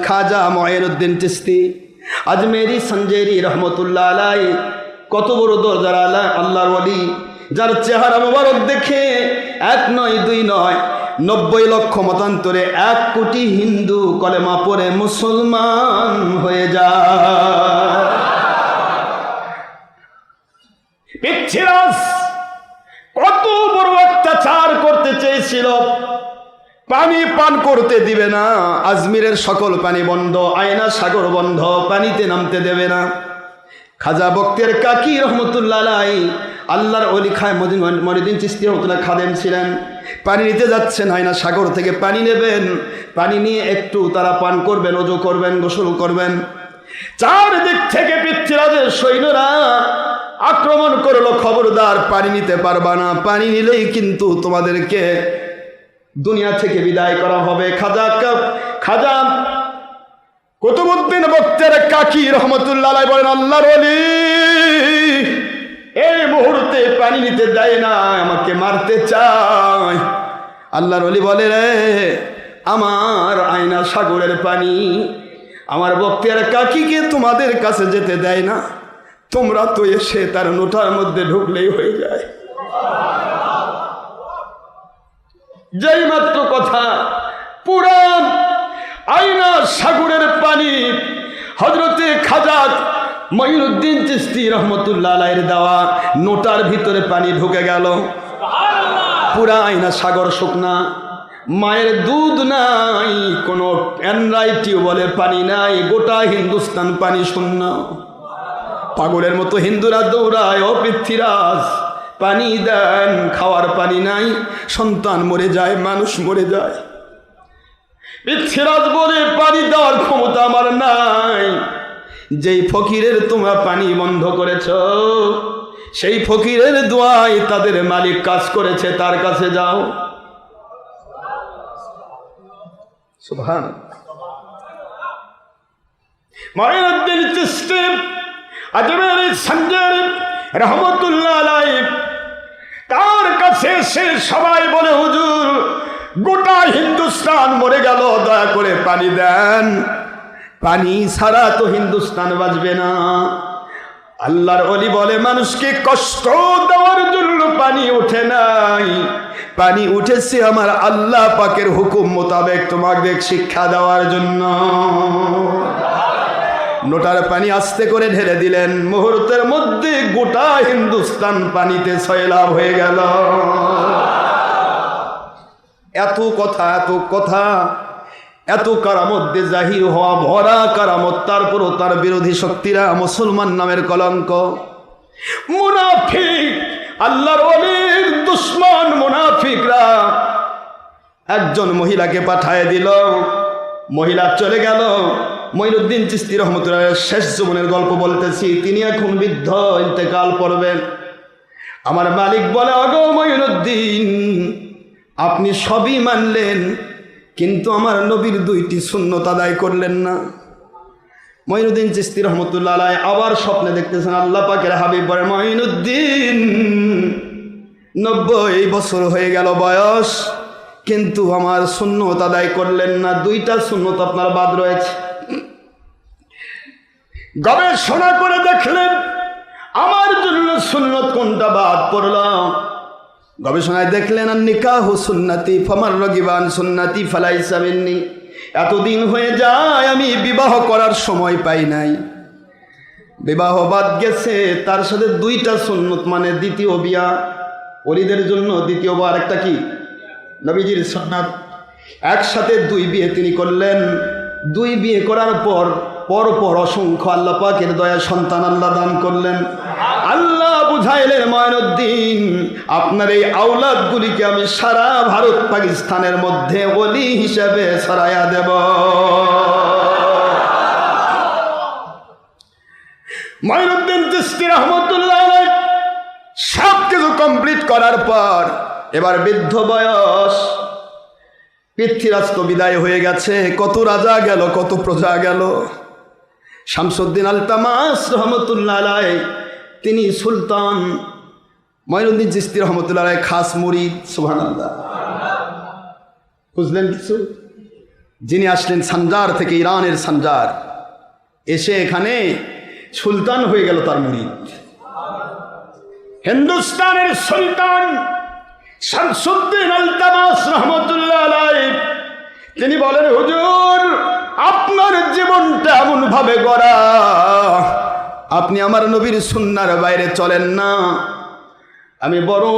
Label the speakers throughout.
Speaker 1: খাজা মুঈনুদ্দিন চিশতি আজমেরি সঞ্জেরি রহমতুল্লাহ আলাই, কত বড় দরজার আলা আল্লাহর ওলি, যার চেহারা মোবারক দেখে 1 নয় 2 নয় 90 লক্ষ মতান্তরে 1 কোটি হিন্দু কলেমা পড়ে মুসলমান হয়ে যায়। পৃথ্বীরাজ কত বড় অত্যাচার করতে চেয়েছিল, পানি পান করতে দিবে না, আজমিরের সকল পানি বন্ধ, আয়না সাগর বন্ধ, পানিতে নামতে দেবে না। খাজা বক্তের কাকি রহমতুল্লাহ আলাইহি আল্লাহর ওলি খায় মুঈনুদ্দিন চিশতি রহমতুল্লাহ খাদেম ছিলেন। পানি নিতে যাচ্ছেন, আয়না সাগর থেকে পানি নেবেন, পানি নিয়ে একটু তারা পান করবেন, ওযু করবেন, গোসল করবেন। চারদিক থেকে পৃথ্বীরাজের সৈন্যরা আক্রমণ করলো, খবরদার পানি নিতে পারবা না, পানি নিলেই কিন্তু তোমাদেরকে দুনিয়া থেকে বিদায় করা হবে। খাজা কুতুবউদ্দিন বক্তের কাকি রহমতুল্লাহ আলাইহি বলেন, আল্লাহর ওলি এই মুহূর্তে পানি নিতে দেয় না, আমাকে মারতে চায়। আল্লাহর ওলি বলে, রে আমার আয়না সাগরের পানি আমার বক্তের কাকিকে তোমাদের কাছে যেতে দেয় না, তোমরা তো এসে তার নোটার মধ্যে ঢুকলেই হয়ে যায়। যেই মাত্র কথা, পুরা আয়না সাগরের পানি হযরতে খাজা মুঈনুদ্দিন চিশতি রহমতুল্লাহ আলাইহির দেওয়া নোটার ভিতরে পানি ঢুকে গেল। পুরা আয়না সাগর শুকনা, মায়ের দুধ নাই, কোনো এনরাই টিউবওয়েলের পানি নাই, গোটা হিন্দুস্তান পানি শূন্য। পাগলের মতো হিন্দুরা দৌড়ায়, ও পৃথ্বীরাজ পানি দেন, খাওয়ার পানি নাই, সন্তান মরে যায়, মানুষ মরে যায়। পৃথ্বীরাজ বলে, পানি দেওয়ার ক্ষমতা আমার নাই, যেই ফকিরের তোমরা পানি বন্ধ করেছ সেই ফকিরের দোয়ায় তাদের মালিক কাজ করেছে, তার কাছে যাও। সুবহানাল্লাহ। মুঈনুদ্দিন চিশতি আজমেরি সঞ্জেরি রহমতুল্লাহ আলাইহি তার কাছে সে সবাই বলে, হুজুর গোটা হিন্দুস্তান মরে গেল, দয়া করে পানি দেন, পানি ছাড়া তো হিন্দুস্তান বাঁচবে না। আল্লাহর ওলি বলে, মানুষকে কষ্ট দেওয়ার জন্য পানি ওঠে নাই, পানি উঠেছে আমার আল্লাহ পাকের হুকুম মোতাবেক তোমাদের শিক্ষা দেওয়ার জন্য। নোটার পানি আস্তে করে ঢেলে দিলেন, মুহূর্তের মধ্যে গোটা হিন্দুস্তান পানিতে সয়লাব হয়ে গেল। এত কথা এত কারামত দিয়ে জাহির হওয়া ভরা কারামত, তারপরও তার বিরোধী শক্তিরা মুসলমান নামের কলঙ্ক। মুনাফিক, আল্লাহর ওলির দুশমন মুনাফিকরা একজন মহিলাকে পাঠায় দিল, মহিলা চলে গেল। মুঈনুদ্দিন চিশতি রহমতুল্লাহ শেষ জীবনের গল্প বলতেছি, তিনি এখন বৃদ্ধ, ইন্তেকাল করবেন। আমার মালিক বলে, ওগো মুঈনুদ্দিন, আপনি সবই মানলেন, কিন্তু আমার নবীর 2টি সুন্নত আদায় করলেন না। মুঈনুদ্দিন চিশতি রহমতুল্লাহ আলাইহি আবার স্বপ্নে দেখতেছেন, আল্লাহ পাকের হাবিব বলে, মুঈনুদ্দিন 90 বছর হয়ে গেল বয়স, কিন্তু আমার সুন্নত আদায় করলেন না, 2টা সুন্নত আপনার বাদ রয়েছে। গবেষণা করে দেখলেন আমার জন্য সুন্নত কোনটা বাদ পড়ল। গবেষণায় দেখলেন, আর নিকাহু সুন্নতি ফামান রাগিবা আন সুন্নতি ফালাইসা মিন্নি। এতদিন হয়ে যায় আমি বিবাহ করার সময় পাই নাই, বিবাহ বাদ গেছে, তার সাথে 2টা সুন্নত, মানে দ্বিতীয় বিয়া, ওলিদের জন্য দ্বিতীয়বার একটা কি নবীজির সুন্নাত, একসাথে 2 বিয়ে তিনি করলেন। 2 বিয়ে করার পর পরপর অসংখ্য আল্লাহ পাকের দয়া সন্তান আল্লাহ দান করলেন। আল্লাহ বুঝাইলেন, মুঈনুদ্দিন আপনার এই আওলাদগুলিকে আমি সারা ভারত পাকিস্তানের মধ্যে ওলি হিসেবে ছড়াইয়া দেব। মুঈনুদ্দিন চিশতি রহমতুল্লাহ আলাইহি সব কিছু কমপ্লিট করার পর এবার বৃদ্ধ বয়স, পৃথ্বীরাজ তো বিদায় হয়ে গেছে, কত রাজা গেল, কত প্রজা গেল। শামসুদ্দিন আলতামাস রহমতুল্লাহ আলাইহি তিনি সুলতান মুঈনুদ্দিন চিশতি রহমতুল্লাহ আলাইহি খাস মুরিদ। সুবহানাল্লাহ। বুঝলেন কিছু? যিনি আসলেন সানজার থেকে, ইরানের সানজার, এসে এখানে সুলতান হয়ে গেল তার মুরিদ। হিন্দুস্তানের সুলতান শামসুদ্দিন আলতামাস রহমতুল্লাহ আলাইহি তিনি বলেন, হুজুর আপনার জীবনটা এমন ভাবে গড়া, আপনি আমার নবীর সুন্নাহর বাইরে চলেন না। আমি বড়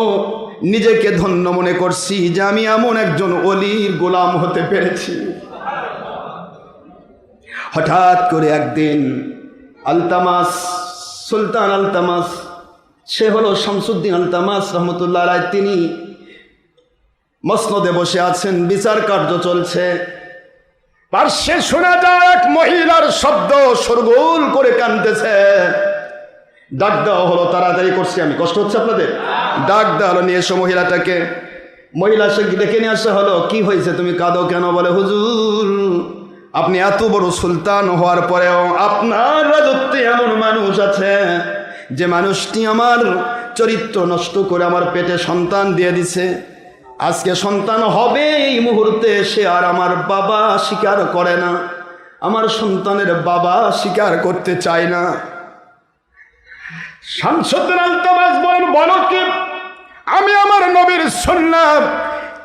Speaker 1: নিজেকে ধন্য মনে করছি যে আমি এমন একজন ওলির গোলাম হতে পেরেছি। হঠাৎ করে একদিন আলতামাস, সুলতান আলতামাস, সে হলো শামসুদ্দিন আলতামাস রহমতুল্লাহ আলাইহি, তিনি মসনদে বসে আছেন, বিচার কার্য চলছে। পার্শ্বে শোনা যায় এক মহিলার শব্দ, শোরগোল করে কাঁদতেছে। ডাক দেওয়া হলো, তাড়াতাড়ি করছি আমি, কষ্ট হচ্ছে আপনাদের? ডাক দেওয়া হলো, নিয়ে এসো মহিলাটাকে। মহিলা সে ডেকে নিয়ে আসা হলো। কি হয়েছে, তুমি কাঁদো কেন? বলে, হুজুর আপনি এত বড় সুলতান হওয়ার পরেও আপনার রাজত্বে এমন মানুষ আছে যে মানুষটি আমার চরিত্র নষ্ট করে আমার পেটে সন্তান দিয়ে দিছে। আজকে সন্তান হবে এই মুহূর্তে, সে আর আমার বাবা স্বীকার করে না, আমার সন্তানের বাবা স্বীকার করতে চায় না। শামসুদ্দিন আলতামাস বলেন, বলো কি? আমি আমার নবীর সুন্নাহ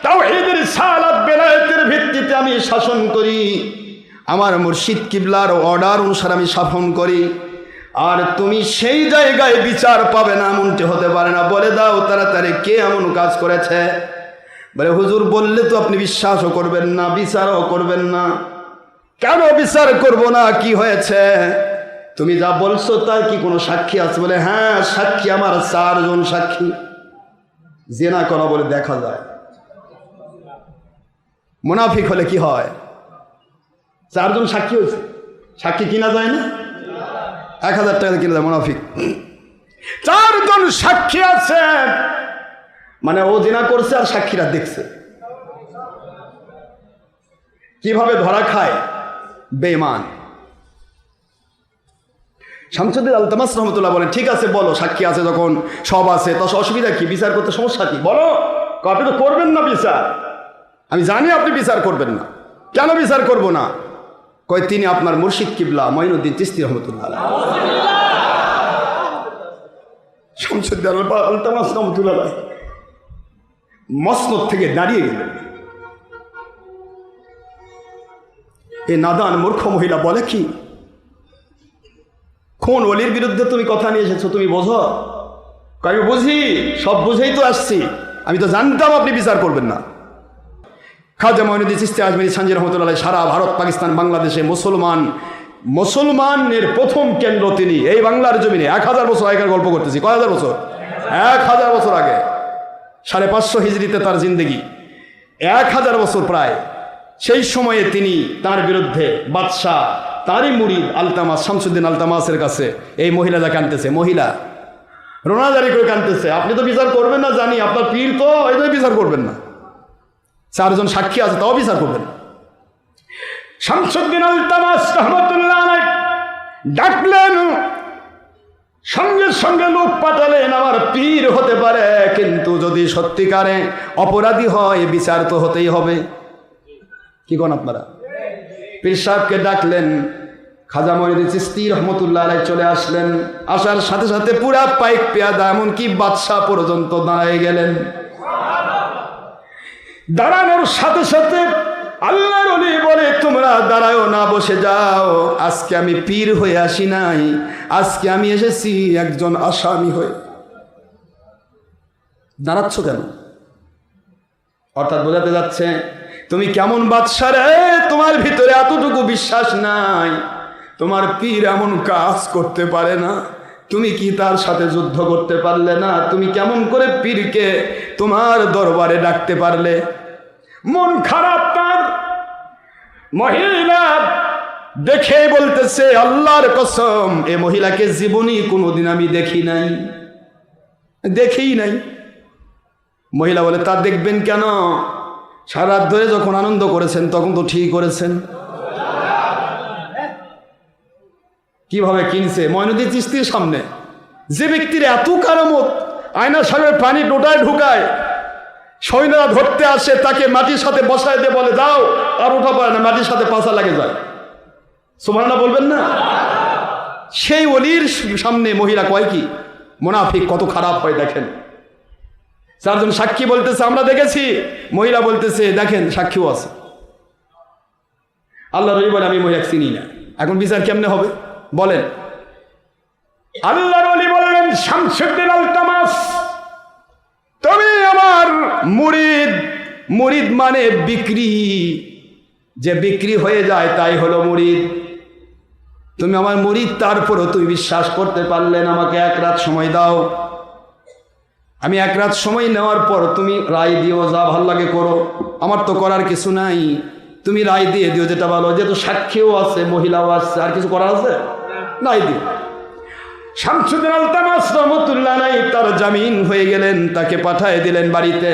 Speaker 1: তাওহীদের সালাত বেলায়েতের ভিত্তিতে আমি শাসন করি, আমার মুর্শিদ কিবলার অর্ডার অনুসারে আমি শাসন করি, আর তুমি সেই জায়গায় বিচার পাবে না, এমনটি হতে পারে না। বলে দাও তাড়াতাড়ি, কে এমন কাজ করেছে? বলে, হুজুর বললে তো আপনি বিশ্বাসও করবেন না, বিচারও করবেন না। কেন বিচার করব না? কি হয়েছে? তুমি যা বলছো তার কি কোনো সাক্ষী আছে? বলে, হ্যাঁ সাক্ষী আমার 4 জন সাক্ষী। জেনা করা বলে দেখা যায়। মুনাফিক হলে কি হয়? 4 জন সাক্ষী হয়েছে, সাক্ষী কিনা যায় না? 1000 টাকা কিনা যায় মুনাফিক। 4 জন সাক্ষী আছে, মানে ও জিনা করছে আর সাক্ষীরা দেখছে। কিভাবে ধরা খায়? বেঈমান। শামসুদ্দিন আলতামাস রহমতুল্লাহ বলেন, ঠিক আছে বলো, সাক্ষী আছে যখন, সব আছে, তো অসুবিধা কি? বিচার করতে সমস্যা কি? বলো। আপনি তো করবেন না বিচার, আমি জানি আপনি বিচার করবেন না। কেন বিচার করব না? কয়, তিনি আপনার মুর্শিদ কিবলা মঈনুদ্দিন চিশতি রহমতুল্লাহ আলাইহি। শামসুদ্দিন আলতামাস রহমতুল্লাহ আলাইহি মসনদ থেকে দাঁড়িয়ে গেলেন। এই নাদান মূর্খ মহিলা বলে, কি কোন ওলির বিরুদ্ধে তুমি কথা নিয়ে এসেছো, তুমি বোঝো? আমি বুঝি, সব বুঝেই তো আসছি, আমি তো জানতাম আপনি বিচার করবেন না। খাজা মঈনুদ্দিন চিশতি আজমেরী সানজি রহমতুল্লাহ আলাইহি সারা ভারত, পাকিস্তান, বাংলাদেশে মুসলমানের প্রথম কেন্দ্র তিনি। এই বাংলার জমিনে 1000 বছর আগের গল্প করতেছি। কয় হাজার বছর? 1000 বছর আগে, 550 হিজরিতে তার জিন্দেগি, 1000 বছর প্রায়। সেই সময়ে তিনি তার বিরুদ্ধে বাদশাহ, তারই মুরিদ আলতামাস, শামসুদ্দিন আলতামাসের কাছে এই মহিলা যা কাঁদতেছে, মহিলা রোনাজারি করে কাঁদতেছে, আপনি তো বিচার করবেন না জানি, আপনার পীর তো এই বিচার করবেন না, 4 জন সাক্ষী আছে তাও বিচার করবেন। শামসুদ্দিন আলতামাস রহমতুল্লাহ আলাইহি ডাকলেন, সঙ্গে সঙ্গে লোক পাঠালেন, আমার পীর হতে পারে, কিন্তু যদি সত্যিকারে অপরাধী হয় বিচার তো হতেই হবে। কি কোন আপনারা? পীর সাহেবকে ডাকলেন, খাজা মঈনুদ্দিন চিশতি রহমতুল্লাহ আলাইহি চলে আসলেন। আসার সাথে সাথে পুরা পাইক পেয়াদা, এমনকি বাদশাহ পর্যন্ত দাঁড়ায় গেলেন। দাঁড়ানোর সাথে সাথে আল্লাহর ওলি বলে, তোমরা দাঁড়াও না, বসে যাও, আজকে আমি পীর হয়ে আসি নাই, আজকে আমি এসেছি একজন আসামি হয়ে। দাঁড়াচ্ছ কেন? অর্থাৎ বোঝাতে যাচ্ছে, তুমি কেমন বাদশা রে, তোমার ভিতরে এতটুকু বিশ্বাস নাই, তোমার পীর এমন কাজ করতে পারে না, তুমি কি তার সাথে যুদ্ধ করতে পারলে না? তুমি কেমন করে পীরকে তোমার দরবারে ডাকতে পারলে? মন খারাপ তার। মহিলা দেখে বলতেছে, আল্লাহর কসম, এ মহিলাকে জীবনে কোনোদিন আমি দেখি নাই। মহিলা বলে, তা দেখবেন কেন? সারা রাত ধরে যখন আনন্দ করেছেন তখন তো ঠিক করেছেন। কিভাবে কিনছে? মঈনুদ্দিন চিশতির সামনে। যে ব্যক্তির এত কারামত, আয়নার সামনে পানি টোটায় ঢুকায়, সৈন্যরা ধরতে আসে, তাকে মাটির সাথে বসায় দিয়ে বলে, যাও আর ওঠা পারে না, মাটির সাথে পাছা লাগে যায়। সুবহানাল্লাহ বলবেন না? সেই ওলির সামনে মহিলা কয় কি মুনাফিক কত খারাপ হয় দেখেন। চারজন সাক্ষী বলতেছে আমরা দেখেছি, মহিলা বলতেছে দেখেন সাক্ষীও আছে। আল্লাহর ওলি বলে আমি মহিলাকে চিনি না। এখন বিচার কেমনে হবে বলেন? আল্লাহর ওলি বললেন শামসুদ্দিন আলতামাস, তুমি আমার মুরিদ। মুরিদ মানে বিক্রি, যে বিক্রি হয়ে যায় তাই হলো মুরিদ। তুমি আমার মুরিদ, তারপরও তুমি বিশ্বাস করতে পারলে না। আমাকে এক রাত সময় দাও, আমি এক রাত সময় নেওয়ার পর তুমি রায় দিও, যা ভাল লাগে করো, আমার তো করার কিছু নাই। তুমি রায় দিয়ে দিও যেটা ভালো, যেহেতু সাক্ষীও আছে মহিলাও আছে, আর কিছু করার আছে নাই, দিও। শামসুদ্দিন আলতামাস রহমতুল্লাহ আলাইহি তার জামিন হয়ে গেলেন, তাকে পাঠিয়ে দিলেন বাড়িতে।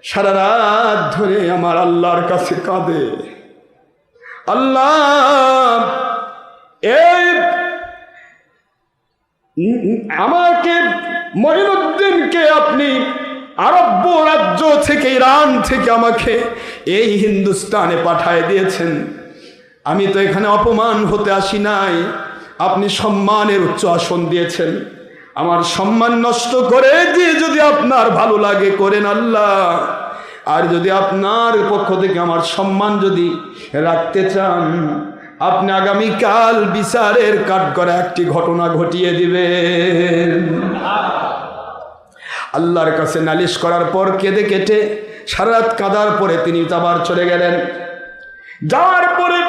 Speaker 1: সারা রাত ধরে আমার আল্লাহর কাছে কাঁদে, আল্লাহ এই আমাকে মঈনুদ্দিনকে আপনি আরব রাজ্য থেকে, ইরান থেকে আমাকে এই হিন্দুস্তানে পাঠিয়ে দিয়েছেন। আমি তো এখানে অপমান হতে আসি নাই, আপনি সম্মানের উচ্চ আসন দিয়েছেন। আমার সম্মান নষ্ট করে দিয়ে যদি আপনার ভালো লাগে করেন আল্লাহ, আর যদি আপনার পক্ষ থেকে আমার সম্মান যদি রাখতে চান, আপনি আগামীকাল বিচারের কাঠগড়ে একটি ঘটনা ঘটিয়ে দিবেন। আল্লাহর কাছে নালিশ করার পর কেঁদে কেটে সারা রাত কাঁদার পরে তিনি আবার চলে গেলেন। যাওয়ার পরে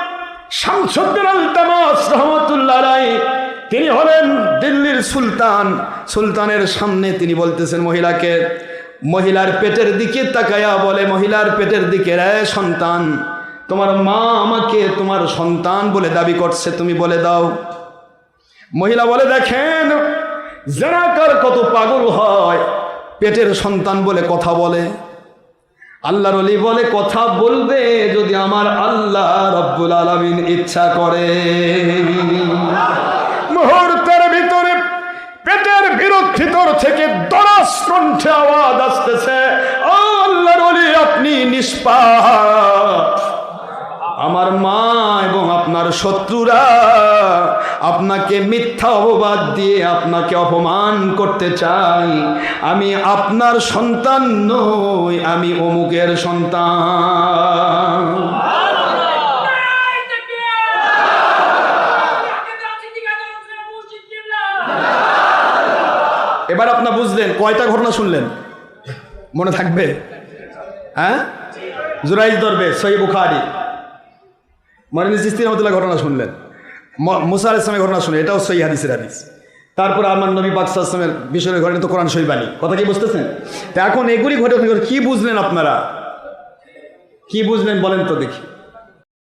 Speaker 1: শামসুদ্দিন আলতামাস রহমতুল্লাহ আলাইহি তিনি হলেন দিল্লির সুলতান। সুলতানের সামনে তিনি বলতেছেন মহিলাকে, মহিলার পেটের দিকে তাকায়া বলে, মহিলার পেটের দিকে, রে সন্তান, তোমার মা আমাকে তোমার সন্তান বলে দাবি করছে, তুমি বলে দাও। মহিলা বলে, দেখেন জেনাকার কত পাগল হয়, পেটের সন্তান বলে কথা বলে। আল্লাহর ওলি বলে কথা বলবে যদি আমার আল্লাহ রব্বুল আলামিন ইচ্ছা করে। মুহূর্তের ভিতরে পেটের ভিতর থেকে দরাজ কণ্ঠে আওয়াজ আসতেছে, আল্লাহর ওলি আপনি নিষ্পাপ। আমার মা এবং আপনার শত্রুরা আপনাকে মিথ্যা অপবাদ দিয়ে আপনাকে অপমান করতে চাই। আমি আপনার সন্তান নই, আমি অমুকের সন্তান। এবার আপনার বুঝলেন কয়টা ঘটনা শুনলেন? মনে থাকবে? হ্যাঁ, জুরাইল দরবেশ, সহিহ বুখারী। মরিন চিশতি রহমতুল্লাহ ঘটনা শুনলেন, মুসা আলাইহিস সালামের ঘটনা শুনলেন, এটাও সহিহ হাদিসের হাদিস। তারপর আমার নবী পাক সাল্লাল্লাহু আলাইহি ওয়াসাল্লামের বিষয়ের ঘটনা তো কোরআন শরীফ বাণী। কথা কি বুঝতেছেন? তা এখন এগুলি ঘটনা কি বুঝলেন আপনারা? কি বুঝলেন বলেন তো দেখি।